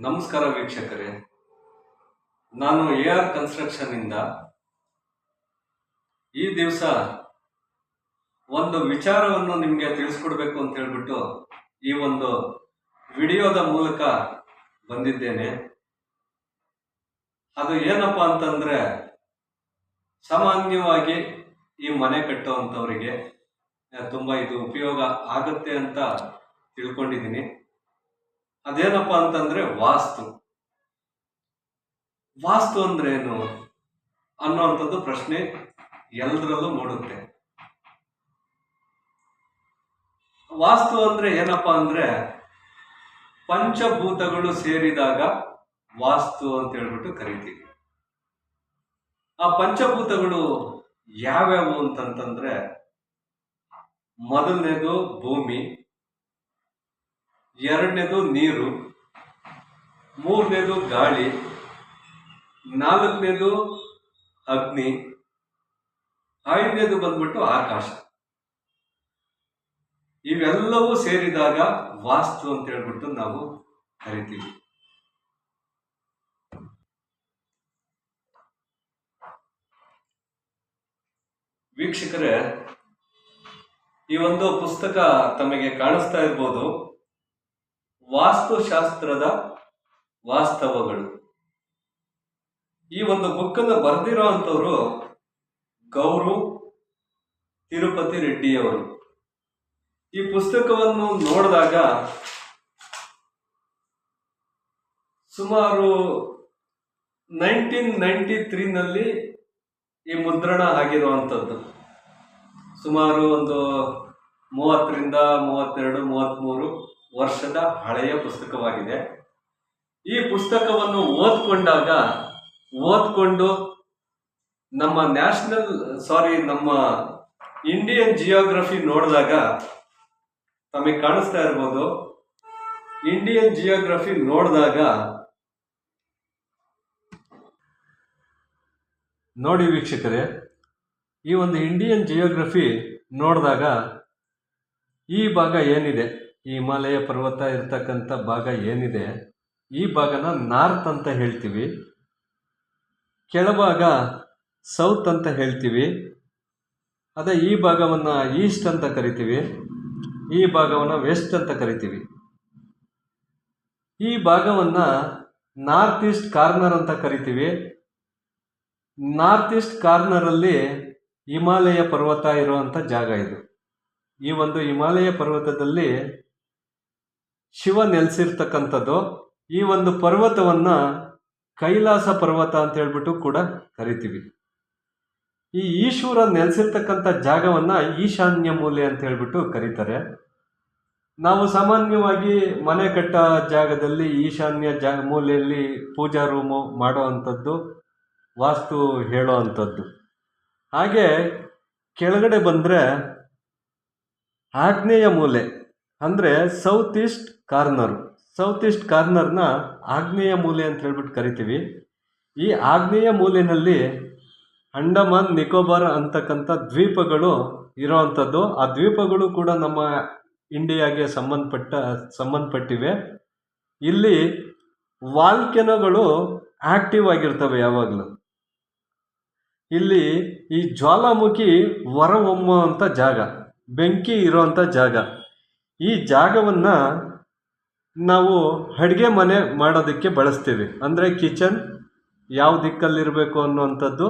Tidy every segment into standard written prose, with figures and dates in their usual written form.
ನಮಸ್ಕಾರ ವೀಕ್ಷಕರೇ, ನಾನು AR ಕನ್ಸ್ಟ್ರಕ್ಷನ್ ಇಂದ ಈ ದಿವಸ ಒಂದು ವಿಚಾರವನ್ನು ನಿಮಗೆ ತಿಳಿಸ್ಕೊಡ್ಬೇಕು ಅಂತ ಹೇಳ್ಬಿಟ್ಟು ಈ ಒಂದು ವಿಡಿಯೋದ ಮೂಲಕ ಬಂದಿದ್ದೇನೆ. ಅದು ಏನಪ್ಪ ಅಂತಂದ್ರೆ, ಸಾಮಾನ್ಯವಾಗಿ ಈ ಮನೆ ಕಟ್ಟುವಂಥವರಿಗೆ ತುಂಬ ಇದು ಉಪಯೋಗ ಆಗುತ್ತೆ ಅಂತ ತಿಳ್ಕೊಂಡಿದ್ದೀನಿ. ಅದೇನಪ್ಪ ಅಂತಂದ್ರೆ ವಾಸ್ತು ಅಂದ್ರೆ ಏನು ಅನ್ನೋವಂಥದ್ದು ಪ್ರಶ್ನೆ ಎಲ್ಲರಲ್ಲೂ ಮೂಡುತ್ತೆ. ವಾಸ್ತು ಅಂದ್ರೆ ಏನಪ್ಪಾ ಅಂದ್ರೆ, ಪಂಚಭೂತಗಳು ಸೇರಿದಾಗ ವಾಸ್ತು ಅಂತ ಹೇಳ್ಬಿಟ್ಟು ಕರಿತೀವಿ. ಆ ಪಂಚಭೂತಗಳು ಯಾವ್ಯಾವು ಅಂತಂತಂದ್ರೆ, ಮೊದಲನೇದು ಭೂಮಿ, ಎರಡನೇದು ನೀರು, ಮೂರನೇದು ಗಾಳಿ, ನಾಲ್ಕನೇದು ಅಗ್ನಿ, ಐದನೇದು ಬಂದ್ಬಿಟ್ಟು ಆಕಾಶ. ಇವೆಲ್ಲವೂ ಸೇರಿದಾಗ ವಾಸ್ತು ಅಂತ ಹೇಳ್ಬಿಟ್ಟು ನಾವು ಕರಿತೀವಿ. ವೀಕ್ಷಕರೇ, ಈ ಒಂದು ಪುಸ್ತಕ ತಮಗೆ ಕಾಣಿಸ್ತಾ ಇರ್ಬೋದು, ವಾಸ್ತುಶಾಸ್ತ್ರದ ವಾಸ್ತವಗಳು. ಈ ಒಂದು ಬುಕ್ಕನ್ನು ಬರೆದಿರೋ ಅಂಥವ್ರು ಗೌರು ತಿರುಪತಿ ರೆಡ್ಡಿಯವರು. ಈ ಪುಸ್ತಕವನ್ನು ನೋಡಿದಾಗ ಸುಮಾರು 1993ನಲ್ಲಿ ಈ ಮುದ್ರಣ ಆಗಿರುವಂಥದ್ದು. ಸುಮಾರು ಒಂದು 30ರಿಂದ 32, 33 ವರ್ಷದ ಹಳೆಯ ಪುಸ್ತಕವಾಗಿದೆ. ಈ ಪುಸ್ತಕವನ್ನು ಓದ್ಕೊಂಡು ನಮ್ಮ ಇಂಡಿಯನ್ ಜಿಯೋಗ್ರಫಿ ನೋಡಿದಾಗ ತಮಗೆ ಕಾಣಿಸ್ತಾ ಇರ್ಬೋದು. ಇಂಡಿಯನ್ ಜಿಯೋಗ್ರಫಿ ನೋಡಿದಾಗ ನೋಡಿ ವೀಕ್ಷಕರೇ, ಈ ಒಂದು ಇಂಡಿಯನ್ ಜಿಯೋಗ್ರಫಿ ನೋಡಿದಾಗ ಈ ಭಾಗ ಏನಿದೆ, ಈ ಹಿಮಾಲಯ ಪರ್ವತ ಇರ್ತಕ್ಕಂಥ ಭಾಗ ಏನಿದೆ, ಈ ಭಾಗನ ನಾರ್ತ್ ಅಂತ ಹೇಳ್ತೀವಿ, ಕೆಳಭಾಗ ಸೌತ್ ಅಂತ ಹೇಳ್ತೀವಿ. ಅದೇ ಈ ಭಾಗವನ್ನು ಈಸ್ಟ್ ಅಂತ ಕರಿತೀವಿ, ಈ ಭಾಗವನ್ನು ವೆಸ್ಟ್ ಅಂತ ಕರಿತೀವಿ. ಈ ಭಾಗವನ್ನು ನಾರ್ತ್ ಈಸ್ಟ್ ಕಾರ್ನರ್ ಅಂತ ಕರಿತೀವಿ. ನಾರ್ತ್ ಈಸ್ಟ್ ಕಾರ್ನರಲ್ಲಿ ಹಿಮಾಲಯ ಪರ್ವತ ಇರುವಂಥ ಜಾಗ ಇದು. ಈ ಒಂದು ಹಿಮಾಲಯ ಪರ್ವತದಲ್ಲಿ ಶಿವ ನೆಲೆಸಿರ್ತಕ್ಕಂಥದ್ದು. ಈ ಒಂದು ಪರ್ವತವನ್ನ ಕೈಲಾಸ ಪರ್ವತ ಅಂತ ಹೇಳ್ಬಿಟ್ಟು ಕೂಡ ಕರಿತೀವಿ. ಈ ಈಶ್ವರ ನೆಲೆಸಿರ್ತಕ್ಕಂಥ ಜಾಗವನ್ನ ಈಶಾನ್ಯ ಮೂಲೆ ಅಂತ ಹೇಳ್ಬಿಟ್ಟು ಕರೀತಾರೆ. ನಾವು ಸಾಮಾನ್ಯವಾಗಿ ಮನೆ ಕಟ್ಟ ಜಾಗದಲ್ಲಿ ಈಶಾನ್ಯ ಮೂಲೆಯಲ್ಲಿ ಪೂಜಾ ರೂಮು ಮಾಡೋ ಅಂಥದ್ದು ವಾಸ್ತು ಹೇಳೋ ಅಂಥದ್ದು. ಹಾಗೆ ಕೆಳಗಡೆ ಬಂದರೆ ಆಗ್ನೇಯ ಮೂಲೆ ಅಂದರೆ ಸೌತ್ ಈಸ್ಟ್ ಕಾರ್ನರ್ನ ಆಗ್ನೇಯ ಮೂಲೆ ಅಂತ ಹೇಳ್ಬಿಟ್ಟು ಕರಿತೀವಿ. ಈ ಆಗ್ನೇಯ ಮೂಲೆಯಲ್ಲಿ ಅಂಡಮಾನ್ ನಿಕೋಬಾರ್ ಅಂತಕ್ಕಂಥ ದ್ವೀಪಗಳು ಇರೋವಂಥದ್ದು. ಆ ದ್ವೀಪಗಳು ಕೂಡ ನಮ್ಮ ಇಂಡಿಯಾಗೆ ಸಂಬಂಧಪಟ್ಟಿವೆ. ಇಲ್ಲಿ ವಾಲ್ಕೆನೋಗಳು ಆಕ್ಟಿವ್ ಆಗಿರ್ತವೆ ಯಾವಾಗಲೂ. ಇಲ್ಲಿ ಈ ಜ್ವಾಲಾಮುಖಿ ಹೊರಹೊಮ್ಮುವಂಥ ಜಾಗ, ಬೆಂಕಿ ಇರೋವಂಥ ಜಾಗ. ಈ ಜಾಗವನ್ನು ನಾವು ಅಡುಗೆ ಮನೆ ಮಾಡೋದಕ್ಕೆ ಬಳಸ್ತೀವಿ. ಅಂದರೆ ಕಿಚನ್ ಯಾವ ದಿಕ್ಕಲ್ಲಿರಬೇಕು ಅನ್ನುವಂಥದ್ದು,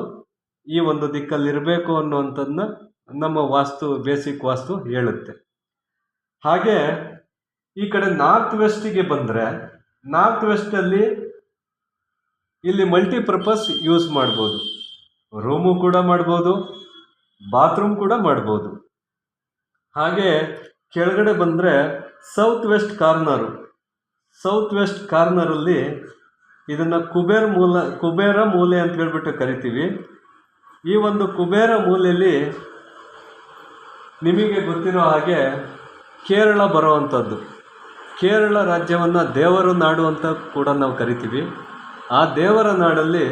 ಈ ಒಂದು ದಿಕ್ಕಲ್ಲಿರಬೇಕು ಅನ್ನುವಂಥದ್ದನ್ನ ನಮ್ಮ ಬೇಸಿಕ್ ವಾಸ್ತು ಹೇಳುತ್ತೆ. ಹಾಗೆ ಈ ಕಡೆ ನಾರ್ತ್ ವೆಸ್ಟಿಗೆ ಬಂದರೆ, ನಾರ್ತ್ ವೆಸ್ಟಲ್ಲಿ ಇಲ್ಲಿ ಮಲ್ಟಿಪರ್ಪಸ್ ಯೂಸ್ ಮಾಡ್ಬೋದು. ರೂಮು ಕೂಡ ಮಾಡ್ಬೋದು, ಬಾತ್ರೂಮ್ ಕೂಡ ಮಾಡ್ಬೋದು. ಹಾಗೆ ಕೆಳಗಡೆ ಬಂದರೆ ಸೌತ್ ವೆಸ್ಟ್ ಕಾರ್ನರಲ್ಲಿ ಇದನ್ನು ಕುಬೇರ ಮೂಲೆ ಅಂತ ಹೇಳ್ಬಿಟ್ಟು ಕರಿತೀವಿ. ಈ ಒಂದು ಕುಬೇರ ಮೂಲೆಯಲ್ಲಿ ನಿಮಗೆ ಗೊತ್ತಿರೋ ಹಾಗೆ ಕೇರಳ ಬರುವಂಥದ್ದು. ಕೇರಳ ರಾಜ್ಯವನ್ನು ದೇವರ ನಾಡು ಅಂತ ಕೂಡ ನಾವು ಕರಿತೀವಿ. ಆ ದೇವರ ನಾಡಲ್ಲಿ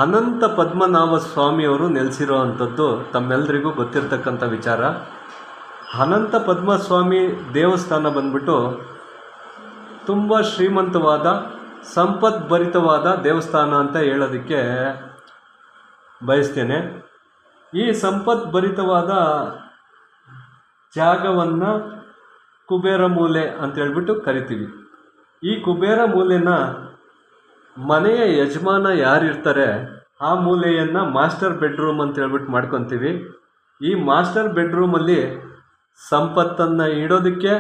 ಅನಂತ ಪದ್ಮನಾಭ ಸ್ವಾಮಿಯವರು ನೆಲೆಸಿರೋ ಅಂಥದ್ದು ತಮ್ಮೆಲ್ಲರಿಗೂ ಗೊತ್ತಿರತಕ್ಕಂಥ ವಿಚಾರ. ಅನಂತ ಪದ್ಮಸ್ವಾಮಿ ದೇವಸ್ಥಾನ ಬಂದ್ಬಿಟ್ಟು ತುಂಬ ಶ್ರೀಮಂತವಾದ ಸಂಪದ್ಭರಿತವಾದ ದೇವಸ್ಥಾನ ಅಂತ ಹೇಳೋದಕ್ಕೆ ಬಯಸ್ತೇನೆ. ಈ ಸಂಪದ್ಭರಿತವಾದ ಜಾಗವನ್ನು ಕುಬೇರ ಮೂಲೆ ಅಂತೇಳ್ಬಿಟ್ಟು ಕರಿತೀವಿ. ಈ ಕುಬೇರ ಮೂಲೆನ ಮನೆಯ ಯಜಮಾನ ಯಾರಿರ್ತಾರೆ ಆ ಮೂಲೆಯನ್ನು ಮಾಸ್ಟರ್ ಬೆಡ್ರೂಮ್ ಅಂತೇಳ್ಬಿಟ್ಟು ಮಾಡ್ಕೊತೀವಿ. ಈ ಮಾಸ್ಟರ್ ಬೆಡ್ರೂಮಲ್ಲಿ ಸಂಪತ್ತನ್ನು ಇಡೋದಕ್ಕೆ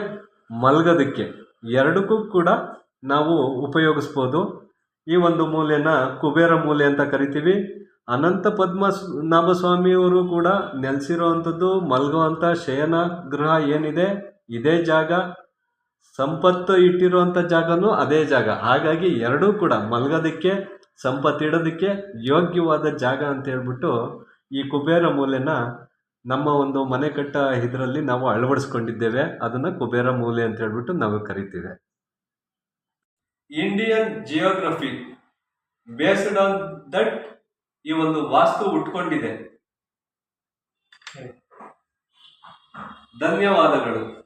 ಮಲಗೋದಕ್ಕೆ ಎರಡಕ್ಕೂ ಕೂಡ ನಾವು ಉಪಯೋಗಿಸ್ಬೋದು. ಈ ಒಂದು ಮೂಲೆನ ಕುಬೇರ ಮೂಲೆ ಅಂತ ಕರಿತೀವಿ. ಅನಂತ ಪದ್ಮನಾಭ ಸ್ವಾಮಿಯವರು ಕೂಡ ನೆಲೆಸಿರೋವಂಥದ್ದು ಮಲಗುವಂಥ ಶಯನ ಗೃಹ ಏನಿದೆ ಇದೇ ಜಾಗ, ಸಂಪತ್ತು ಇಟ್ಟಿರುವಂಥ ಜಾಗನೂ ಅದೇ ಜಾಗ. ಹಾಗಾಗಿ ಎರಡೂ ಕೂಡ ಮಲಗೋದಕ್ಕೆ ಸಂಪತ್ತಿಡೋದಕ್ಕೆ ಯೋಗ್ಯವಾದ ಜಾಗ ಅಂತ ಹೇಳ್ಬಿಟ್ಟು ಈ ಕುಬೇರ ಮೂಲೆನ ನಮ್ಮ ಒಂದು ಮನೆ ಕಟ್ಟ ಇದರಲ್ಲಿ ನಾವು ಅಳವಡಿಸ್ಕೊಂಡಿದ್ದೇವೆ. ಅದನ್ನು ಕುಬೇರ ಮೂಲೆ ಅಂತ ಹೇಳ್ಬಿಟ್ಟು ನಾವು ಕರಿತೀವಿ. Indian geography based on that ಈ ಒಂದು ವಾಸ್ತು ಉಟ್ಕೊಂಡಿದೆ. ಧನ್ಯವಾದಗಳು.